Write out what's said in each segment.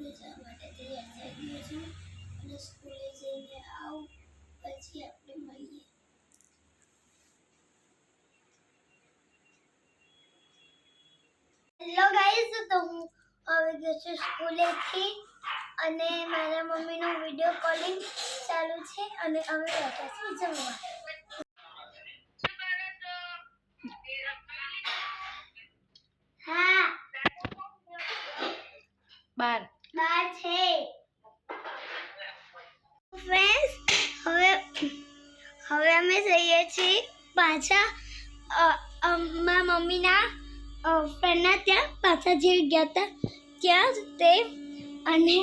સ્કૂલે જવા માટે તૈયાર થઈ ગયો છું અને સ્કૂલે જઈને આવું પછી આપણે મળીએ. હેલો ગાઈસ, તો હું આવી ગયો છું સ્કૂલેથી અને મારા મમ્મીનો વિડિયો કોલિંગ ચાલુ છે અને અમે બેઠા છીએ જમવા. હા, બાર છે. ફ્રેન્ડ્સ, હવે અમે જઈએ છીએ પાછા મારા મમ્મીના ફ્રેન્ડના ત્યાં પાછા જે ગયા હતા ત્યાં તે અને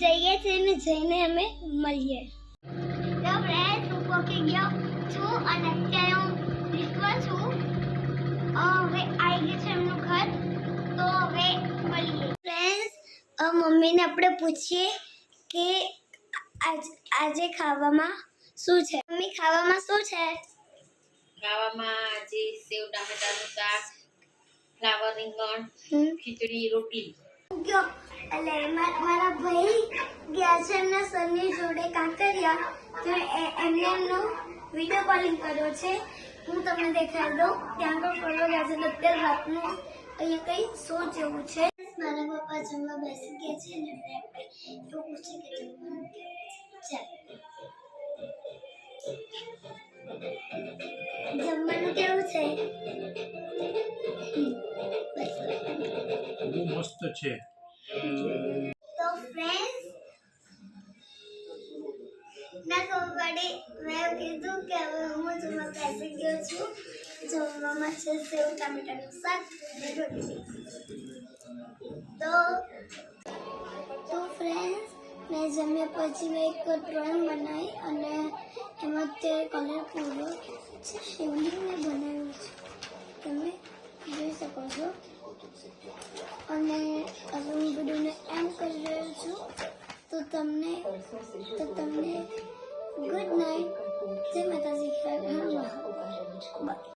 જઈએ છીએ ને જઈને અમે મળીએ. તો ફ્રેન્ડ્સ, હું પહોંચી ગયો છું અને અત્યારે હું લિફ્ટમાં છું. હવે આવી ગયું છે એમનું ઘર, તો હવે મળીએ. ફ્રેન્ડ્સ, મમ્મીને આપણે પૂછીએ કે આજે ખાવામાં શું છે. મમ્મી, ખાવામાં શું છે? ખાવામાં આજે સેવ ટામેટાનું શાક, ફ્લાવર રીંગણ, ખીચડી, રોટલી. એટલે મારા ભાઈ ગયા છે એમના સરની જોડે કાંકરિયા, તો એમને એમનો વિડીયો કોલિંગ કર્યો છે. હું તમને દેખાડી દઉં. ત્યાં આગળ ફરવા ગયા છે. અત્યારે રાતનું અહીંયા કંઈ શો જેવું છે. મારા પપ્પા જમવા બેસી ગયા છે ને આપણે એવું પૂછે કે જમવાનું કેવું છે. બહુ મસ્ત છે. તો ફ્રેન્ડ્સ, ના ખબર પડી, મેં કીધું કે હવે હું જમવા બેસી ગયો છું. જમવામાં છે સેવ ટામેટાનું શાક અને રોટલી. તો ફ્રેન્ડ્સ, મેં જમ્યા પછી મેં એક ડ્રોઈંગ બનાવી અને એમાં તે કલર પૂરો શિવલિંગને બનાવ્યું છે, તમે જોઈ શકો છો. અને હવે હું વિડીયોને એમ કરી રહ્યો છું. તો તમને ગુડ નાઇટ. જય માતાજી.